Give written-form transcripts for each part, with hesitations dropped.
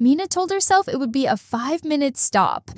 Mina told herself it would be a 5-minute stop.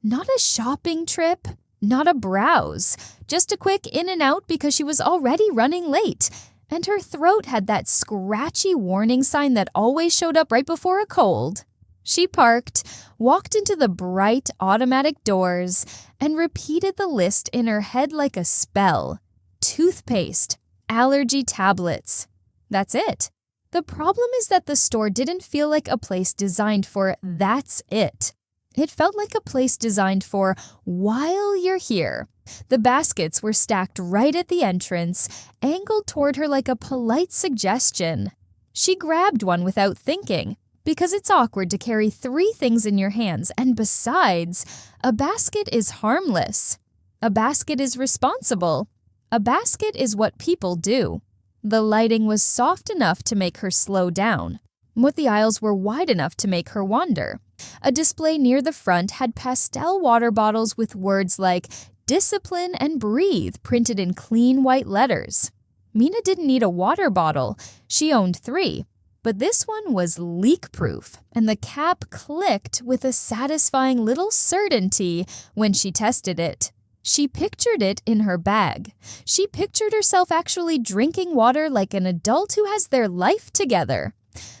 Not a shopping trip, not a browse, just a quick in and out because she was already running late. And her throat had that scratchy warning sign that always showed up right before a cold. She parked, walked into the bright automatic doors, and repeated the list in her head like a spell. Toothpaste, allergy tablets. That's it. The problem is that the store didn't feel like a place designed for that's it. It felt like a place designed for while you're here. The baskets were stacked right at the entrance, angled toward her like a polite suggestion. She grabbed one without thinking, because it's awkward to carry 3 things in your hands, and besides, a basket is harmless. A basket is responsible. A basket is what people do. The lighting was soft enough to make her slow down, but the aisles were wide enough to make her wander. A display near the front had pastel water bottles with words like discipline and breathe printed in clean white letters. Mina didn't need a water bottle. She owned 3. But this one was leak-proof, and the cap clicked with a satisfying little certainty when she tested it. She pictured it in her bag. She pictured herself actually drinking water like an adult who has their life together.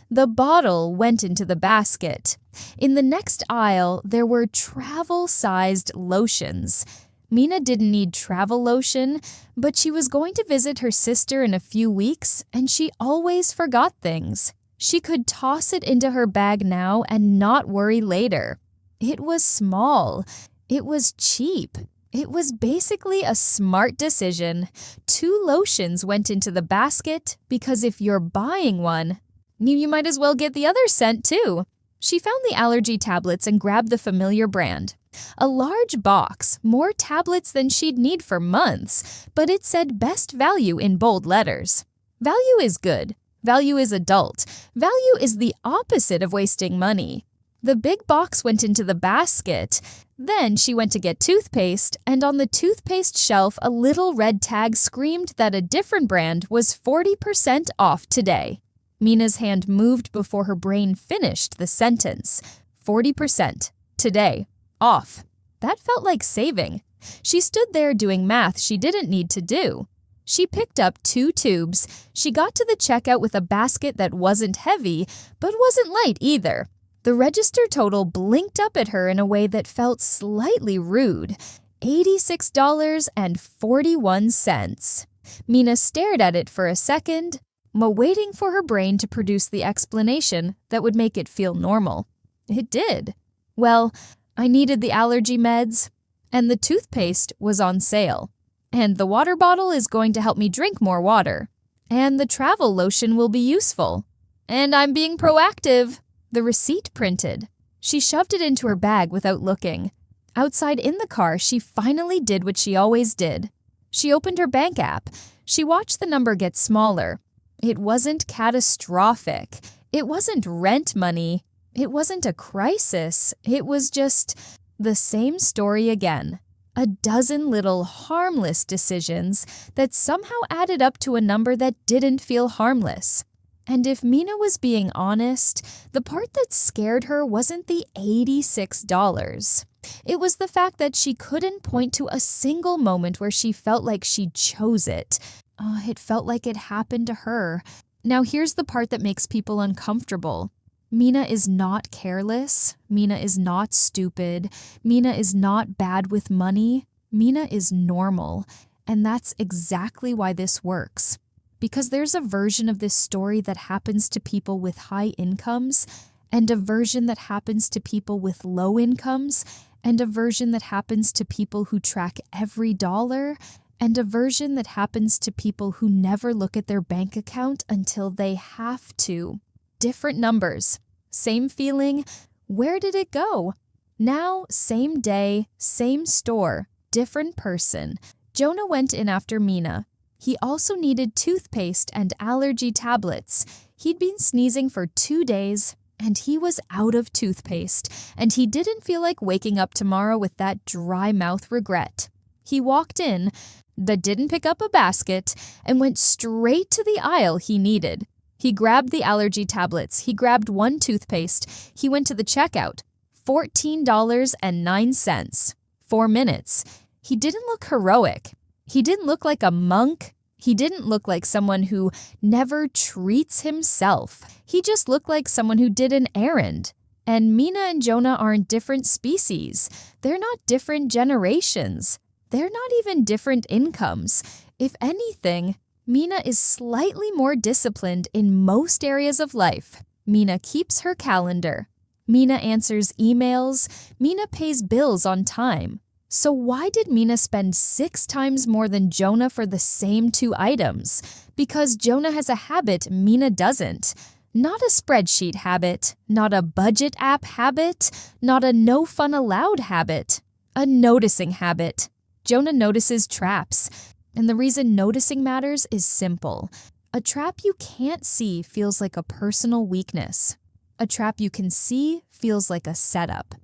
The bottle went into the basket. In the next aisle, there were travel-sized lotions. Mina didn't need travel lotion, but she was going to visit her sister in a few weeks, and she always forgot things. She could toss it into her bag now and not worry later. It was small. It was cheap. It was basically a smart decision. 2 lotions went into the basket because if you're buying one, you might as well get the other scent too. She found the allergy tablets and grabbed the familiar brand. A large box, more tablets than she'd need for months, but it said best value in bold letters. Value is good. Value is adult. Value is the opposite of wasting money. The big box went into the basket. Then she went to get toothpaste, and on the toothpaste shelf, a little red tag screamed that a different brand was 40% off today. Mina's hand moved before her brain finished the sentence. 40%. Today. Off. That felt like saving. She stood there doing math she didn't need to do. She picked up 2 tubes. She got to the checkout with a basket that wasn't heavy, but wasn't light either. The register total blinked up at her in a way that felt slightly rude. $86.41. Mina stared at it for a second, waiting for her brain to produce the explanation that would make it feel normal. It did. Well, I needed the allergy meds, and the toothpaste was on sale. And the water bottle is going to help me drink more water. And the travel lotion will be useful. And I'm being proactive. The receipt printed. She shoved it into her bag without looking. Outside in the car, she finally did what she always did. She opened her bank app. She watched the number get smaller. It wasn't catastrophic. It wasn't rent money. It wasn't a crisis. It was just the same story again. A dozen little harmless decisions that somehow added up to a number that didn't feel harmless. And if Mina was being honest, the part that scared her wasn't the $86. It was the fact that she couldn't point to a single moment where she felt like she chose it. It felt like it happened to her. Now here's the part that makes people uncomfortable. Mina is not careless. Mina is not stupid. Mina is not bad with money. Mina is normal. And that's exactly why this works. Because there's a version of this story that happens to people with high incomes, and a version that happens to people with low incomes, and a version that happens to people who track every dollar, and a version that happens to people who never look at their bank account until they have to. Different numbers. Same feeling. Where did it go? Now, same day, same store, different person. Jonah went in after Mina. He also needed toothpaste and allergy tablets. He'd been sneezing for 2 days, and he was out of toothpaste, and he didn't feel like waking up tomorrow with that dry mouth regret. He walked in, but didn't pick up a basket, and went straight to the aisle he needed. He grabbed the allergy tablets. He grabbed one toothpaste. He went to the checkout. $14.09. 4 minutes. He didn't look heroic. He didn't look like a monk. He didn't look like someone who never treats himself. He just looked like someone who did an errand. And Mina and Jonah aren't different species. They're not different generations. They're not even different incomes. If anything, Mina is slightly more disciplined in most areas of life. Mina keeps her calendar. Mina answers emails. Mina pays bills on time. So why did Mina spend 6 times more than Jonah for the same 2 items? Because Jonah has a habit Mina doesn't. Not a spreadsheet habit, not a budget app habit, not a no fun allowed habit. A noticing habit. Jonah notices traps. And the reason noticing matters is simple. A trap you can't see feels like a personal weakness. A trap you can see feels like a setup.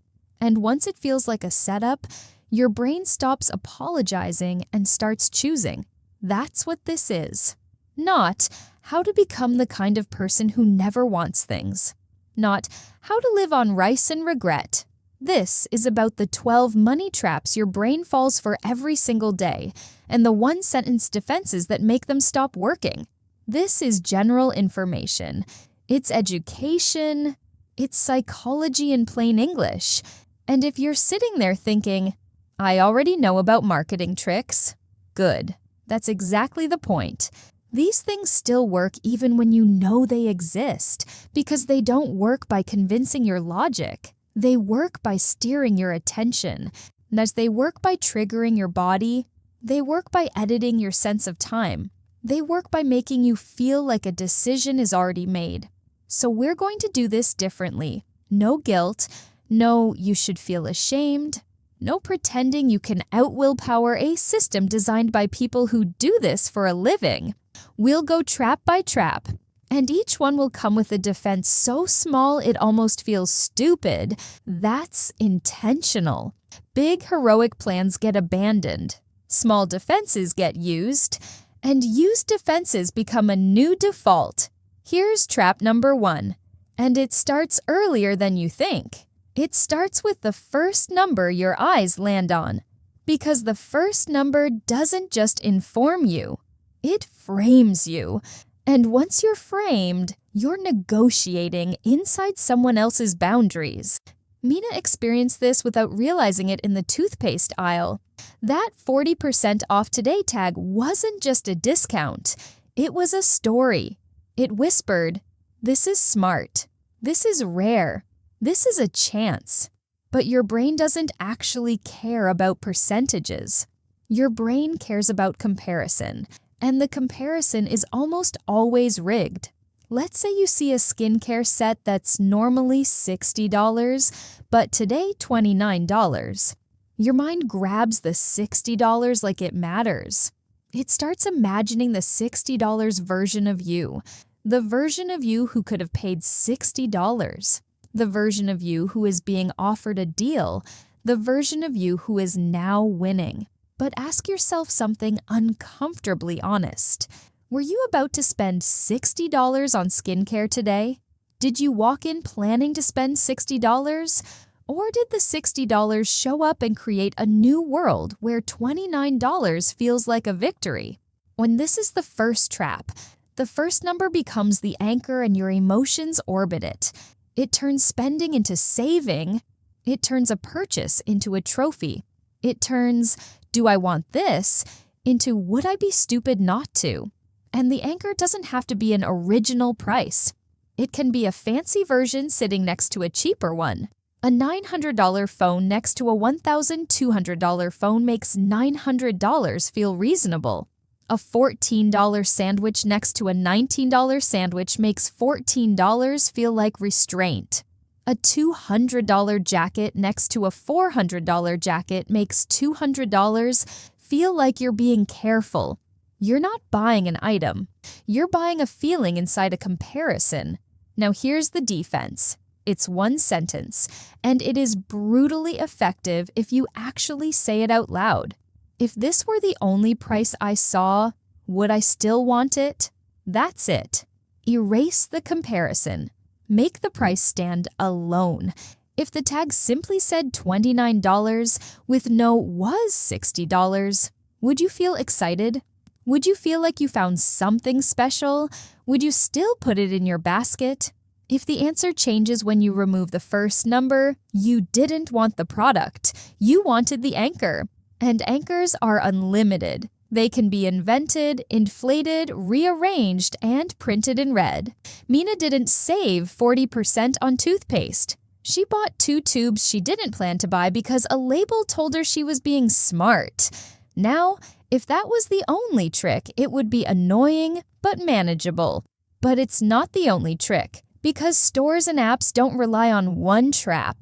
And once it feels like a setup, your brain stops apologizing and starts choosing. That's what this is. Not how to become the kind of person who never wants things. Not how to live on rice and regret. This is about the 12 money traps your brain falls for every single day, and the one-sentence defenses that make them stop working. This is general information. It's education. It's psychology in plain English. And if you're sitting there thinking, I already know about marketing tricks, good. That's exactly the point. These things still work even when you know they exist, because they don't work by convincing your logic. They work by steering your attention. And as they work by triggering your body, they work by editing your sense of time. They work by making you feel like a decision is already made. So we're going to do this differently. No guilt. No, you should feel ashamed. No pretending you can out-willpower a system designed by people who do this for a living. We'll go trap by trap. And each one will come with a defense so small it almost feels stupid. That's intentional. Big heroic plans get abandoned. Small defenses get used. And used defenses become a new default. Here's trap number 1. And it starts earlier than you think. It starts with the first number your eyes land on. Because the first number doesn't just inform you. It frames you. And once you're framed, you're negotiating inside someone else's boundaries. Mina experienced this without realizing it in the toothpaste aisle. That 40% off today tag wasn't just a discount. It was a story. It whispered, this is smart. This is rare. This is a chance. But your brain doesn't actually care about percentages. Your brain cares about comparison. And the comparison is almost always rigged. Let's say you see a skincare set that's normally $60, but today $29. Your mind grabs the $60 like it matters. It starts imagining the $60 version of you, the version of you who could have paid $60, the version of you who is being offered a deal, the version of you who is now winning. But ask yourself something uncomfortably honest. Were you about to spend $60 on skincare today? Did you walk in planning to spend $60? Or did the $60 show up and create a new world where $29 feels like a victory? When this is the first trap, the first number becomes the anchor and your emotions orbit it. It turns spending into saving. It turns a purchase into a trophy. It turns, do I want this, into would I be stupid not to? And the anchor doesn't have to be an original price. It can be a fancy version sitting next to a cheaper one. A $900 phone next to a $1,200 phone makes $900 feel reasonable. A $14 sandwich next to a $19 sandwich makes $14 feel like restraint. A $200 jacket next to a $400 jacket makes $200 feel like you're being careful. You're not buying an item. You're buying a feeling inside a comparison. Now here's the defense. It's one sentence, and it is brutally effective if you actually say it out loud. If this were the only price I saw, would I still want it? That's it. Erase the comparison. Make the price stand alone. If the tag simply said $29 with no was $60, would you feel excited? Would you feel like you found something special? Would you still put it in your basket? If the answer changes when you remove the first number, you didn't want the product. You wanted the anchor. And anchors are unlimited. They can be invented, inflated, rearranged, and printed in red. Mina didn't save 40% on toothpaste. She bought 2 tubes she didn't plan to buy because a label told her she was being smart. Now, if that was the only trick, it would be annoying but manageable. But it's not the only trick, because stores and apps don't rely on one trap.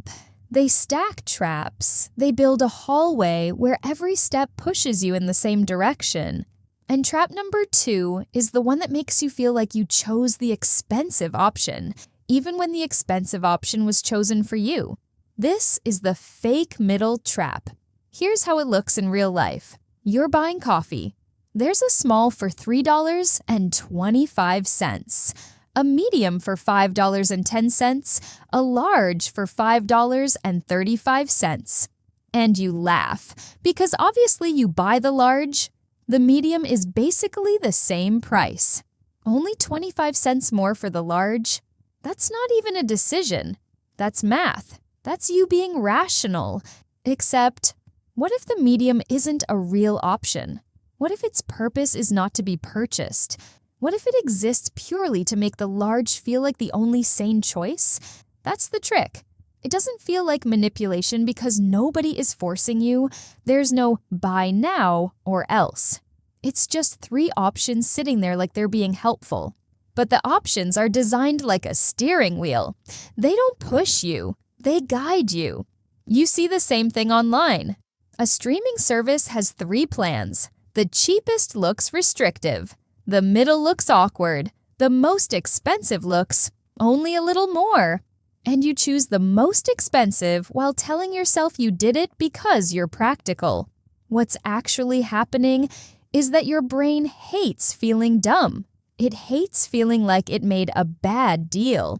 They stack traps. They build a hallway where every step pushes you in the same direction. And trap number 2 is the one that makes you feel like you chose the expensive option, even when the expensive option was chosen for you. This is the fake middle trap. Here's how it looks in real life. You're buying coffee. There's a small for $3.25, a medium for $5.10, a large for $5.35. And you laugh, because obviously you buy the large. The medium is basically the same price. Only 25 cents more for the large. That's not even a decision. That's math. That's you being rational. Except, what if the medium isn't a real option? What if its purpose is not to be purchased? What if it exists purely to make the large feel like the only sane choice? That's the trick. It doesn't feel like manipulation because nobody is forcing you. There's no buy now or else. It's just 3 options sitting there like they're being helpful. But the options are designed like a steering wheel. They don't push you. They guide you. You see the same thing online. A streaming service has 3 plans. The cheapest looks restrictive. The middle looks awkward. The most expensive looks only a little more. And you choose the most expensive while telling yourself you did it because you're practical. What's actually happening is that your brain hates feeling dumb. It hates feeling like it made a bad deal.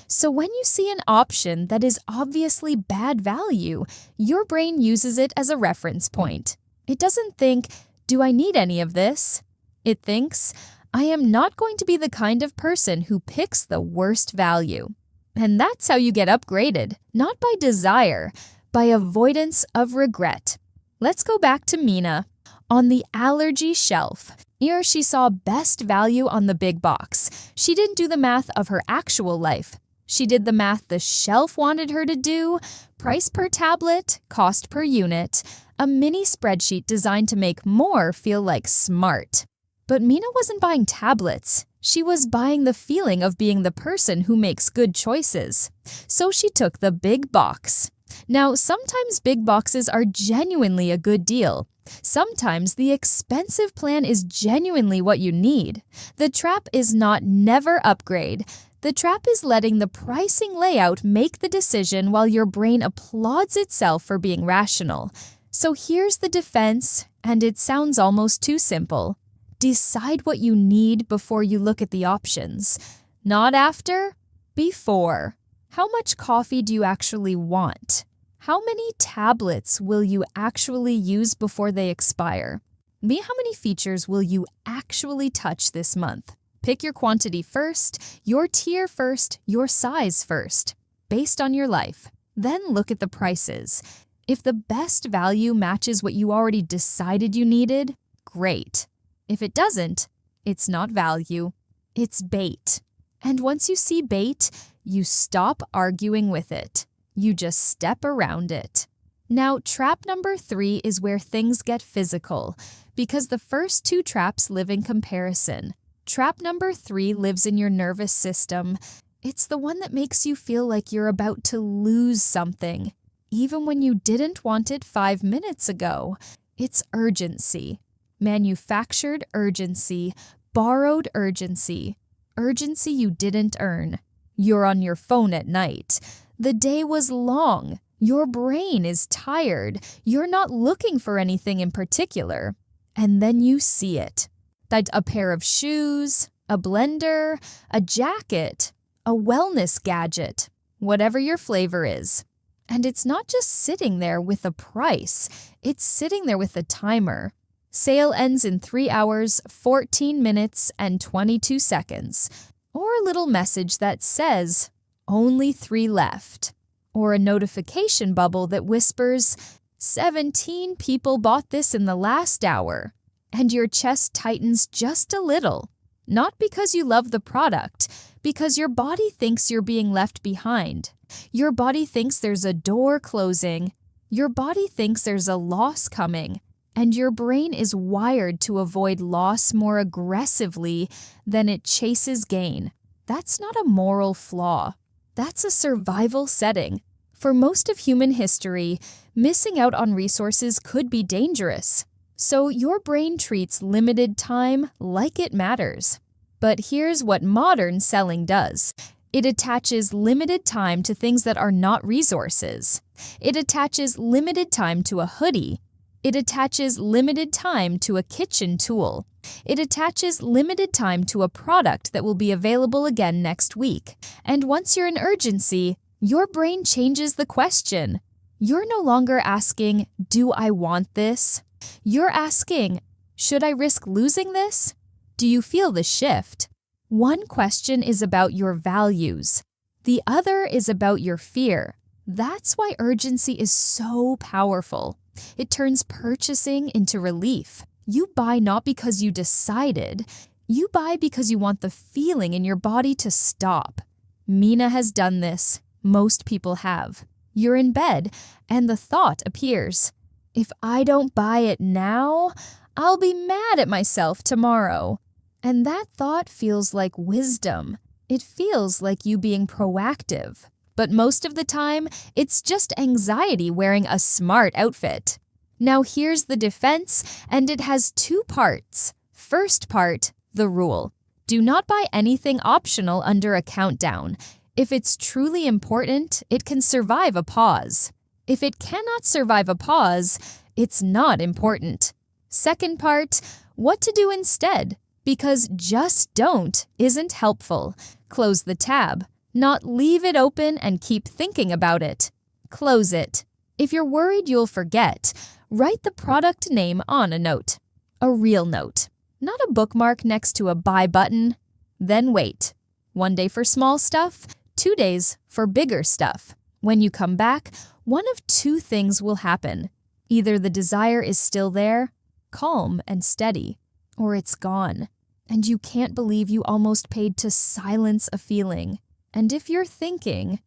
So when you see an option that is obviously bad value, your brain uses it as a reference point. It doesn't think, do I need any of this? It thinks, I am not going to be the kind of person who picks the worst value. And that's how you get upgraded, not by desire, by avoidance of regret. Let's go back to Mina. On the allergy shelf, here she saw best value on the big box. She didn't do the math of her actual life. She did the math the shelf wanted her to do, price per tablet, cost per unit, a mini spreadsheet designed to make more feel like smart. But Mina wasn't buying tablets. She was buying the feeling of being the person who makes good choices. So she took the big box. Now, sometimes big boxes are genuinely a good deal. Sometimes the expensive plan is genuinely what you need. The trap is not never upgrade. The trap is letting the pricing layout make the decision while your brain applauds itself for being rational. So here's the defense, and it sounds almost too simple. Decide what you need before you look at the options. Not after, before. How much coffee do you actually want? How many tablets will you actually use before they expire? How many features will you actually touch this month? Pick your quantity first, your tier first, your size first, based on your life. Then look at the prices. If the best value matches what you already decided you needed, great. If it doesn't, it's not value, it's bait. And once you see bait, you stop arguing with it. You just step around it. Now, trap number 3 is where things get physical, because the first 2 traps live in comparison. Trap number 3 lives in your nervous system. It's the one that makes you feel like you're about to lose something, even when you didn't want it 5 minutes ago. It's urgency. Manufactured urgency, borrowed urgency, urgency you didn't earn. You're on your phone at night. The day was long. Your brain is tired. You're not looking for anything in particular. And then you see it. That a pair of shoes, a blender, a jacket, a wellness gadget, whatever your flavor is. And it's not just sitting there with a price, it's sitting there with a timer. Sale ends in 3 hours, 14 minutes, and 22 seconds. Or a little message that says, only 3 left. Or a notification bubble that whispers, 17 people bought this in the last hour. And your chest tightens just a little. Not because you love the product, because your body thinks you're being left behind. Your body thinks there's a door closing. Your body thinks there's a loss coming. And your brain is wired to avoid loss more aggressively than it chases gain. That's not a moral flaw. That's a survival setting. For most of human history, missing out on resources could be dangerous. So your brain treats limited time like it matters. But here's what modern selling does. It attaches limited time to things that are not resources. It attaches limited time to a hoodie. It attaches limited time to a kitchen tool. It attaches limited time to a product that will be available again next week. And once you're in urgency, your brain changes the question. You're no longer asking, do I want this? You're asking, should I risk losing this? Do you feel the shift? One question is about your values. The other is about your fear. That's why urgency is so powerful. It turns purchasing into relief. You buy not because you decided. You buy because you want the feeling in your body to stop. Mina has done this. Most people have. You're in bed, and the thought appears. If I don't buy it now, I'll be mad at myself tomorrow. And that thought feels like wisdom. It feels like you being proactive. But most of the time, it's just anxiety wearing a smart outfit. Now here's the defense, and it has 2 parts. First part, the rule. Do not buy anything optional under a countdown. If it's truly important, it can survive a pause. If it cannot survive a pause, it's not important. Second part, what to do instead. Because just don't isn't helpful. Close the tab. Not leave it open and keep thinking about it. Close it. If you're worried you'll forget, write the product name on a note. A real note. Not a bookmark next to a buy button. Then wait. 1 day for small stuff, 2 days for bigger stuff. When you come back, one of 2 things will happen. Either the desire is still there, calm and steady, or it's gone. And you can't believe you almost paid to silence a feeling. And if you're thinking,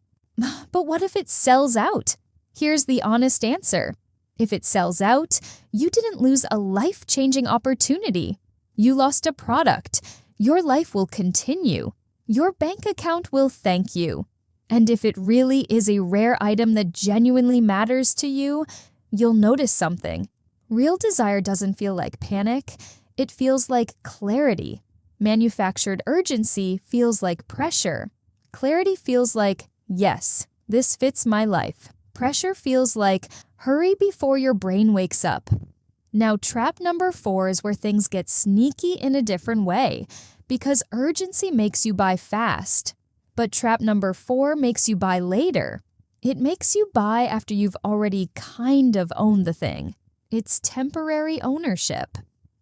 but what if it sells out? Here's the honest answer. If it sells out, you didn't lose a life-changing opportunity. You lost a product. Your life will continue. Your bank account will thank you. And if it really is a rare item that genuinely matters to you, you'll notice something. Real desire doesn't feel like panic. It feels like clarity. Manufactured urgency feels like pressure. Clarity feels like, yes, this fits my life. Pressure feels like, hurry before your brain wakes up. Now, trap number 4 is where things get sneaky in a different way, because urgency makes you buy fast. But trap number 4 makes you buy later. It makes you buy after you've already kind of owned the thing. It's temporary ownership.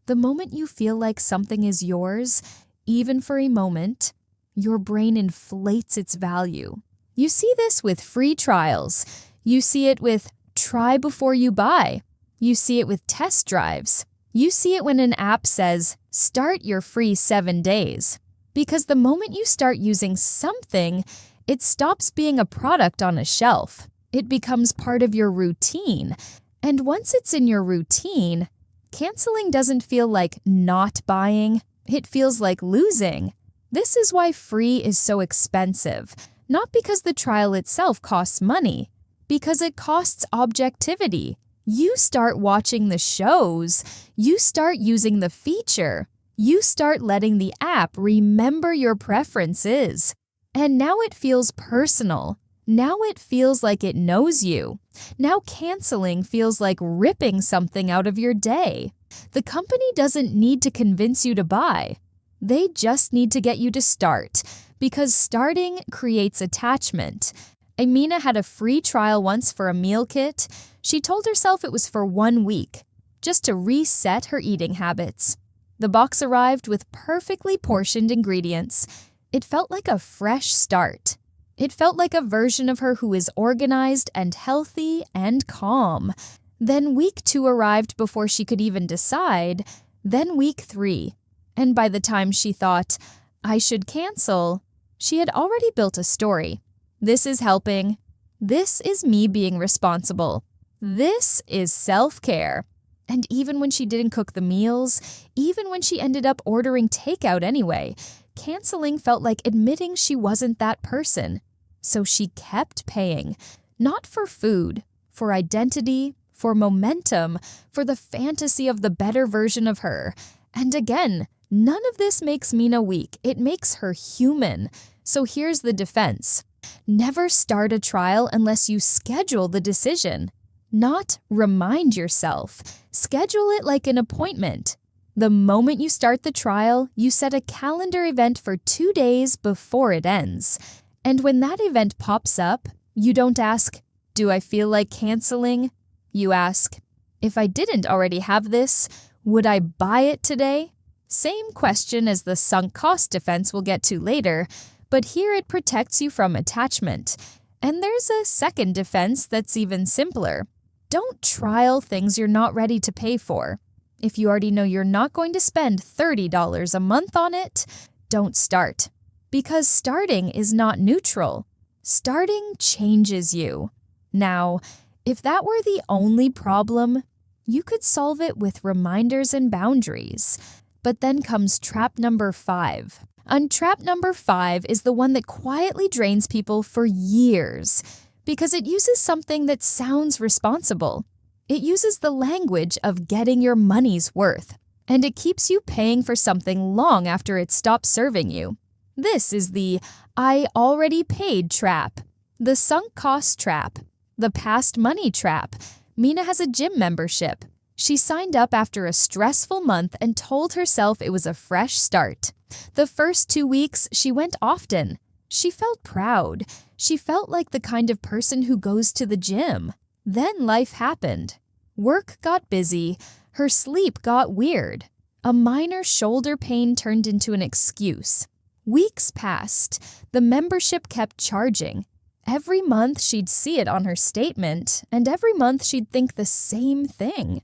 The moment you feel like something is yours, even for a moment, your brain inflates its value. You see this with free trials. You see it with try before you buy. You see it with test drives. You see it when an app says, start your free 7 days. Because the moment you start using something, it stops being a product on a shelf. It becomes part of your routine. And once it's in your routine, canceling doesn't feel like not buying. It feels like losing. This is why free is so expensive. Not because the trial itself costs money, because it costs objectivity. You start watching the shows. You start using the feature. You start letting the app remember your preferences. And now it feels personal. Now it feels like it knows you. Now canceling feels like ripping something out of your day. The company doesn't need to convince you to buy. They just need to get you to start, because starting creates attachment. Amina had a free trial once for a meal kit. She told herself it was for 1 week, just to reset her eating habits. The box arrived with perfectly portioned ingredients. It felt like a fresh start. It felt like a version of her who is organized and healthy and calm. Then week 2 arrived before she could even decide. Then week 3. And by the time she thought, I should cancel, she had already built a story. This is helping. This is me being responsible. This is self-care. And even when she didn't cook the meals, even when she ended up ordering takeout anyway, canceling felt like admitting she wasn't that person. So she kept paying, not for food, for identity, for momentum, for the fantasy of the better version of her. And again, none of this makes Mina weak. It makes her human. So here's the defense. Never start a trial unless you schedule the decision. Not remind yourself. Schedule it like an appointment. The moment you start the trial, you set a calendar event for 2 days before it ends. And when that event pops up, you don't ask, do I feel like canceling? You ask, if I didn't already have this, would I buy it today? Same question as the sunk cost defense we'll get to later, but here it protects you from attachment. And there's a second defense that's even simpler. Don't trial things you're not ready to pay for. If you already know you're not going to spend $30 a month on it, don't start. Because starting is not neutral. Starting changes you. Now, if that were the only problem, you could solve it with reminders and boundaries. But then comes trap number 5. And trap number 5 is the one that quietly drains people for years, because it uses something that sounds responsible. It uses the language of getting your money's worth, and it keeps you paying for something long after it stops serving you. This is the I already paid trap, the sunk cost trap, the past money trap. Mina has a gym membership. She signed up after a stressful month and told herself it was a fresh start. The first 2 weeks, she went often. She felt proud. She felt like the kind of person who goes to the gym. Then life happened. Work got busy. Her sleep got weird. A minor shoulder pain turned into an excuse. Weeks passed. The membership kept charging. Every month she'd see it on her statement, and every month she'd think the same thing.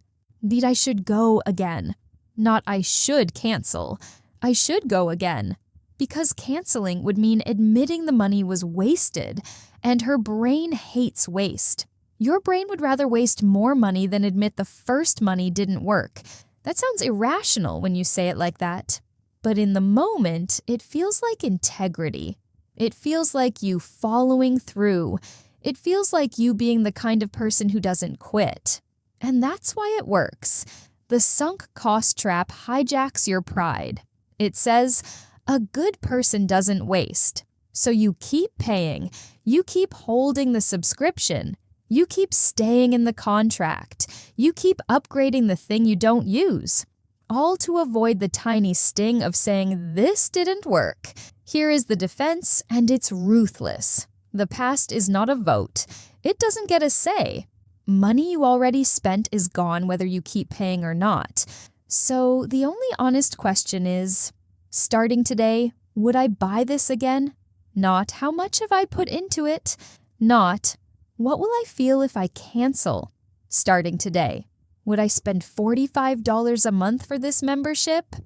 I should go again. Not I should cancel. I should go again. Because canceling would mean admitting the money was wasted, and her brain hates waste. Your brain would rather waste more money than admit the first money didn't work. That sounds irrational when you say it like that. But in the moment, it feels like integrity. It feels like you following through. It feels like you being the kind of person who doesn't quit. And that's why it works. The sunk cost trap hijacks your pride. It says, a good person doesn't waste. So you keep paying. You keep holding the subscription. You keep staying in the contract. You keep upgrading the thing you don't use. All to avoid the tiny sting of saying, this didn't work. Here is the defense, and it's ruthless. The past is not a vote. It doesn't get a say. Money you already spent is gone whether you keep paying or not. So the only honest question is, starting today, would I buy this again? Not how much have I put into it? Not what will I feel if I cancel? Starting today, would I spend $45 a month for this membership?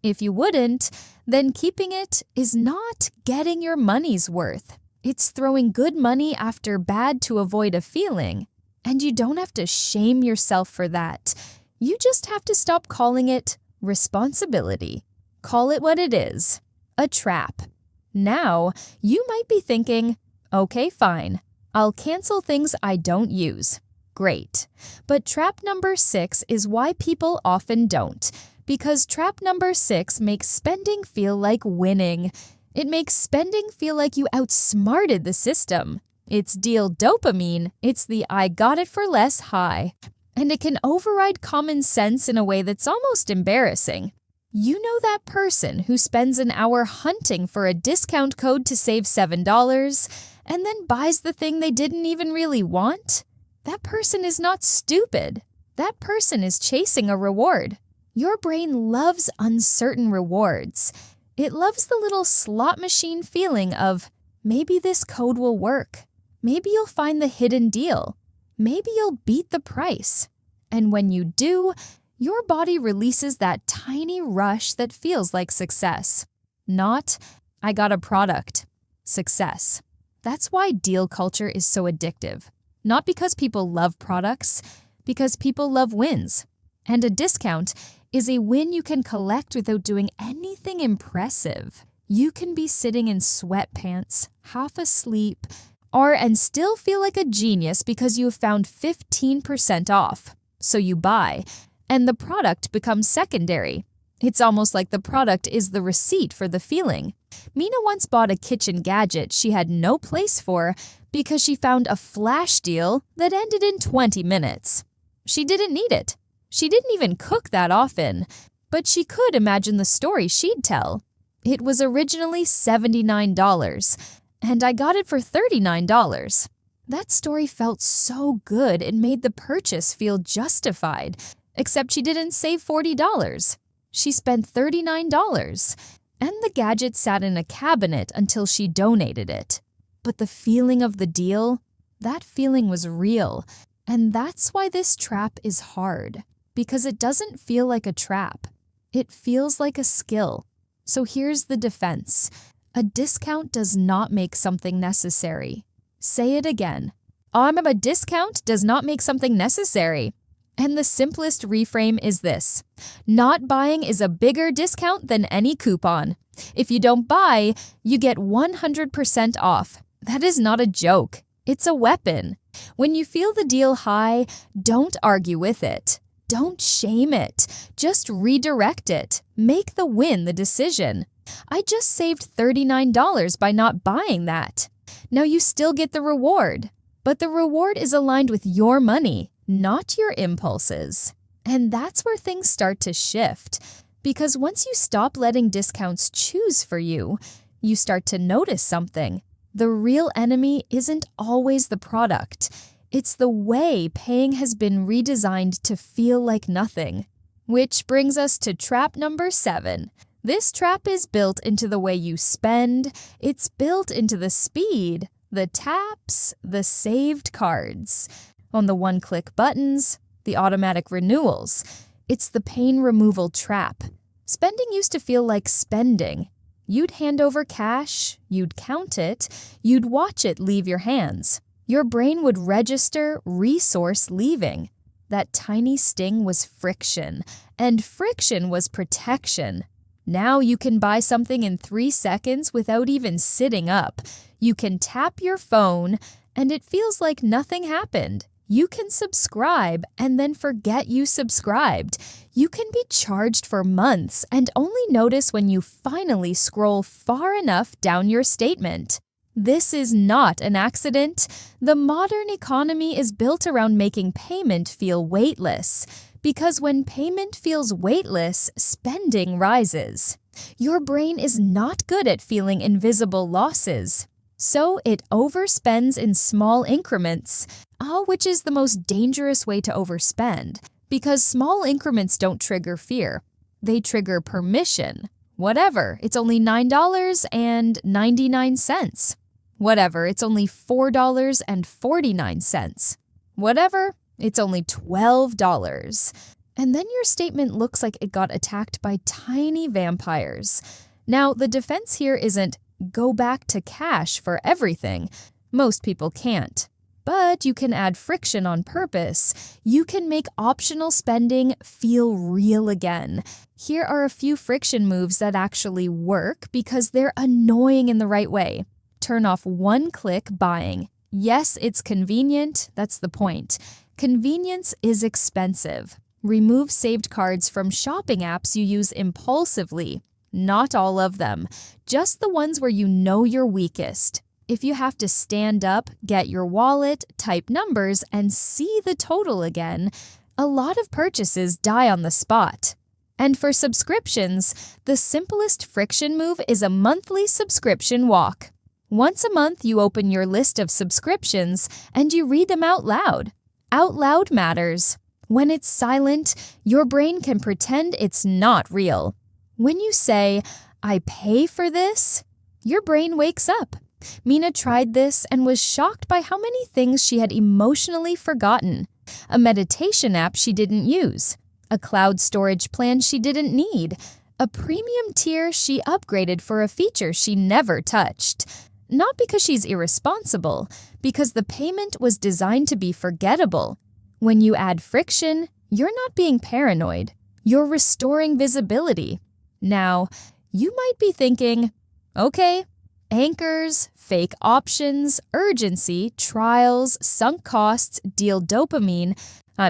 If you wouldn't, then keeping it is not getting your money's worth. It's throwing good money after bad to avoid a feeling. And you don't have to shame yourself for that. You just have to stop calling it responsibility. Call it what it is, a trap. Now, you might be thinking, okay, fine. I'll cancel things I don't use. Great. But trap number 6 is why people often don't. Because trap number 6 makes spending feel like winning. It makes spending feel like you outsmarted the system. It's deal dopamine. It's the I got it for less high. And it can override common sense in a way that's almost embarrassing. You know that person who spends an hour hunting for a discount code to save $7 and then buys the thing they didn't even really want? That person is not stupid. That person is chasing a reward. Your brain loves uncertain rewards. It loves the little slot machine feeling of, maybe this code will work. Maybe you'll find the hidden deal. Maybe you'll beat the price. And when you do, your body releases that tiny rush that feels like success. Not, I got a product. Success. That's why deal culture is so addictive. Not because people love products, because people love wins. And a discount is a win you can collect without doing anything impressive. You can be sitting in sweatpants, half asleep, and still feel like a genius because you have found 15% off. So you buy, and the product becomes secondary. It's almost like the product is the receipt for the feeling. Mina once bought a kitchen gadget she had no place for because she found a flash deal that ended in 20 minutes. She didn't need it. She didn't even cook that often, but she could imagine the story she'd tell. It was originally $79, and I got it for $39. That story felt so good it made the purchase feel justified, except she didn't save $40. She spent $39, and the gadget sat in a cabinet until she donated it. But the feeling of the deal, that feeling was real, and that's why this trap is hard, because it doesn't feel like a trap. It feels like a skill. So here's the defense. A discount does not make something necessary. Say it again. A discount does not make something necessary. And the simplest reframe is this. Not buying is a bigger discount than any coupon. If you don't buy, you get 100% off. That is not a joke. It's a weapon. When you feel the deal high, don't argue with it. Don't shame it. Just redirect it. Make the win the decision. I just saved $39 by not buying that. Now you still get the reward, but the reward is aligned with your money, not your impulses. And that's where things start to shift, because once you stop letting discounts choose for you, you start to notice something. The real enemy isn't always the product. It's the way paying has been redesigned to feel like nothing. Which brings us to trap number 7. This trap is built into the way you spend. It's built into the speed, the taps, the saved cards. On the one-click buttons, the automatic renewals. It's the pain removal trap. Spending used to feel like spending. You'd hand over cash, you'd count it, you'd watch it leave your hands. Your brain would register resource leaving. That tiny sting was friction, and friction was protection. Now you can buy something in 3 seconds without even sitting up. You can tap your phone, and it feels like nothing happened. You can subscribe and then forget you subscribed. You can be charged for months and only notice when you finally scroll far enough down your statement. This is not an accident. The modern economy is built around making payment feel weightless, because when payment feels weightless, spending rises. Your brain is not good at feeling invisible losses, so it overspends in small increments, which is the most dangerous way to overspend, because small increments don't trigger fear. They trigger permission. Whatever, it's only $9.99. Whatever, it's only $4.49. Whatever, it's only $12. And then your statement looks like it got attacked by tiny vampires. Now, the defense here isn't go back to cash for everything. Most people can't. But you can add friction on purpose. You can make optional spending feel real again. Here are a few friction moves that actually work because they're annoying in the right way. Turn off one-click buying. Yes, it's convenient. That's the point. Convenience is expensive. Remove saved cards from shopping apps you use impulsively. Not all of them. Just the ones where you know you're weakest. If you have to stand up, get your wallet, type numbers, and see the total again, a lot of purchases die on the spot. And for subscriptions, the simplest friction move is a monthly subscription walk. Once a month, you open your list of subscriptions and you read them out loud. Out loud matters. When it's silent, your brain can pretend it's not real. When you say, "I pay for this," your brain wakes up. Mina tried this and was shocked by how many things she had emotionally forgotten. A meditation app she didn't use. A cloud storage plan she didn't need. A premium tier she upgraded for a feature she never touched. Not because she's irresponsible, because the payment was designed to be forgettable. When you add friction, you're not being paranoid. You're restoring visibility. Now, you might be thinking, okay, anchors, fake options, urgency, trials, sunk costs, deal dopamine,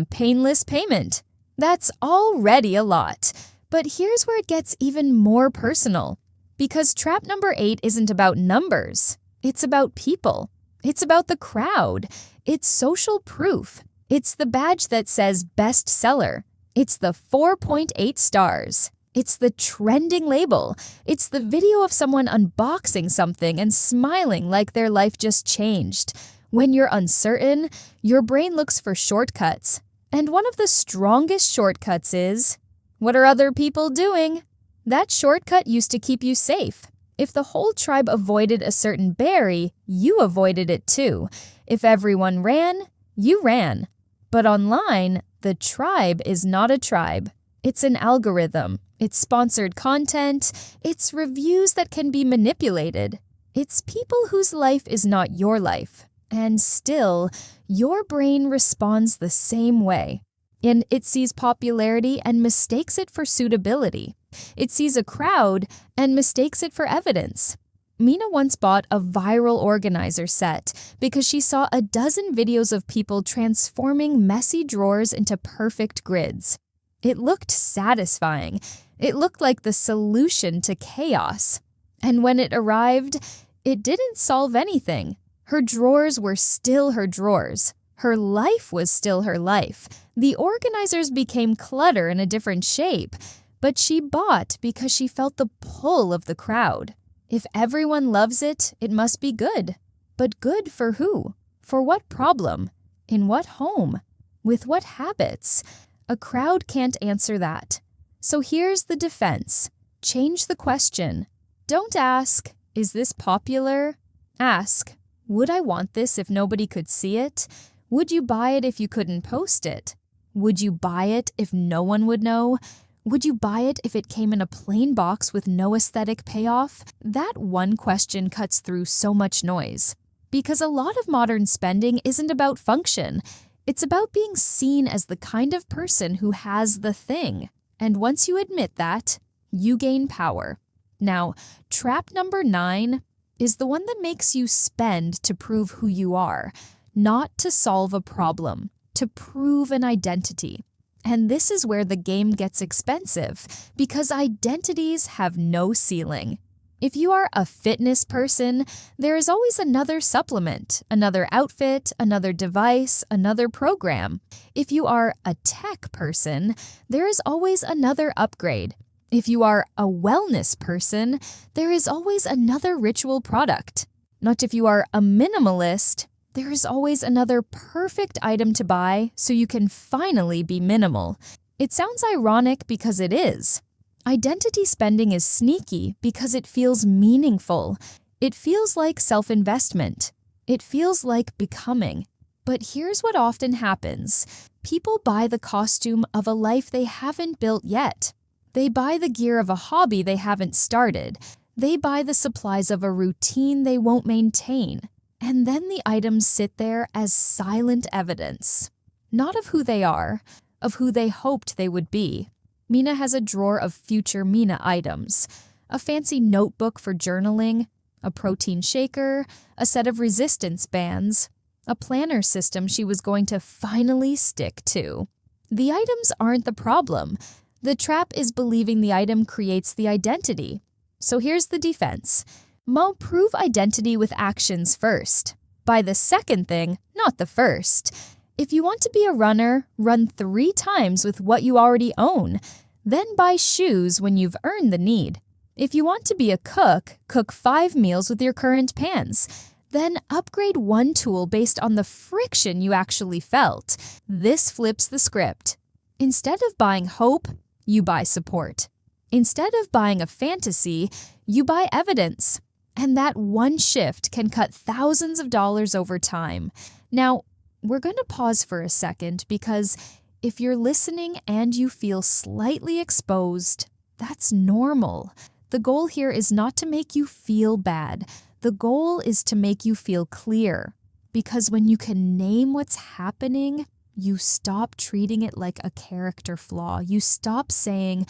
painless payment. That's already a lot. But here's where it gets even more personal. Because trap number 8 isn't about numbers. It's about people. It's about the crowd. It's social proof. It's the badge that says bestseller. It's the 4.8 stars. It's the trending label. It's the video of someone unboxing something and smiling like their life just changed. When you're uncertain, your brain looks for shortcuts. And one of the strongest shortcuts is, what are other people doing? That shortcut used to keep you safe. If the whole tribe avoided a certain berry, you avoided it too. If everyone ran, you ran. But online, the tribe is not a tribe. It's an algorithm. It's sponsored content. It's reviews that can be manipulated. It's people whose life is not your life. And still, your brain responds the same way. And it sees popularity and mistakes it for suitability. It sees a crowd and mistakes it for evidence. Mina once bought a viral organizer set because she saw a dozen videos of people transforming messy drawers into perfect grids. It looked satisfying. It looked like the solution to chaos. And when it arrived, it didn't solve anything. Her drawers were still her drawers. Her life was still her life. The organizers became clutter in a different shape, but she bought because she felt the pull of the crowd. If everyone loves it, it must be good. But good for who? For what problem? In what home? With what habits? A crowd can't answer that. So here's the defense. Change the question. Don't ask, is this popular? Ask, would I want this if nobody could see it? Would you buy it if you couldn't post it? Would you buy it if no one would know? Would you buy it if it came in a plain box with no aesthetic payoff? That one question cuts through so much noise. Because a lot of modern spending isn't about function. It's about being seen as the kind of person who has the thing. And once you admit that, you gain power. Now, trap number 9 is the one that makes you spend to prove who you are, not to solve a problem, to prove an identity. And this is where the game gets expensive, because identities have no ceiling. If you are a fitness person, there is always another supplement, another outfit, another device, another program. If you are a tech person, there is always another upgrade. If you are a wellness person, there is always another ritual product. Not if you are a minimalist, there is always another perfect item to buy so you can finally be minimal. It sounds ironic because it is. Identity spending is sneaky because it feels meaningful. It feels like self-investment. It feels like becoming. But here's what often happens. People buy the costume of a life they haven't built yet. They buy the gear of a hobby they haven't started. They buy the supplies of a routine they won't maintain. And then the items sit there as silent evidence. Not of who they are, of who they hoped they would be. Mina has a drawer of future Mina items. A fancy notebook for journaling, a protein shaker, a set of resistance bands, a planner system she was going to finally stick to. The items aren't the problem. The trap is believing the item creates the identity. So here's the defense. Mo, prove identity with actions first. Buy the second thing, not the first. If you want to be a runner, run 3 times with what you already own. Then buy shoes when you've earned the need. If you want to be a cook, cook 5 meals with your current pans. Then upgrade one tool based on the friction you actually felt. This flips the script. Instead of buying hope, you buy support. Instead of buying a fantasy, you buy evidence. And that one shift can cut thousands of dollars over time. Now, we're going to pause for a second because if you're listening and you feel slightly exposed, that's normal. The goal here is not to make you feel bad. The goal is to make you feel clear, because when you can name what's happening, you stop treating it like a character flaw. You stop saying,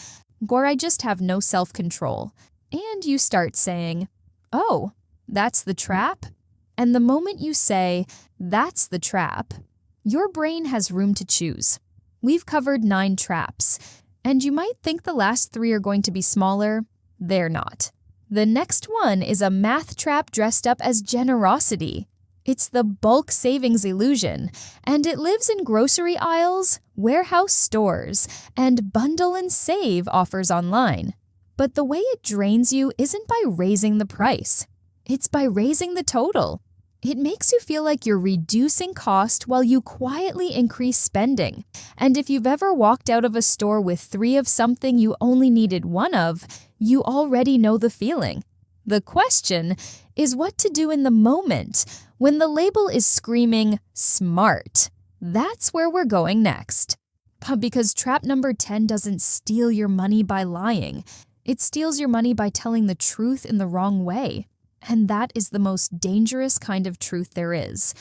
"Gore, I just have no self-control." And you start saying, "Oh, that's the trap?" And the moment you say, "That's the trap," your brain has room to choose. We've covered 9 traps, and you might think the last 3 are going to be smaller. They're not. The next one is a math trap dressed up as generosity. It's the bulk savings illusion, and it lives in grocery aisles, warehouse stores, and bundle and save offers online. But the way it drains you isn't by raising the price. It's by raising the total. It makes you feel like you're reducing cost while you quietly increase spending. And if you've ever walked out of a store with 3 of something you only needed 1 of, you already know the feeling. The question is what to do in the moment when the label is screaming smart. That's where we're going next. Because trap number 10 doesn't steal your money by lying. It steals your money by telling the truth in the wrong way. And that is the most dangerous kind of truth there is.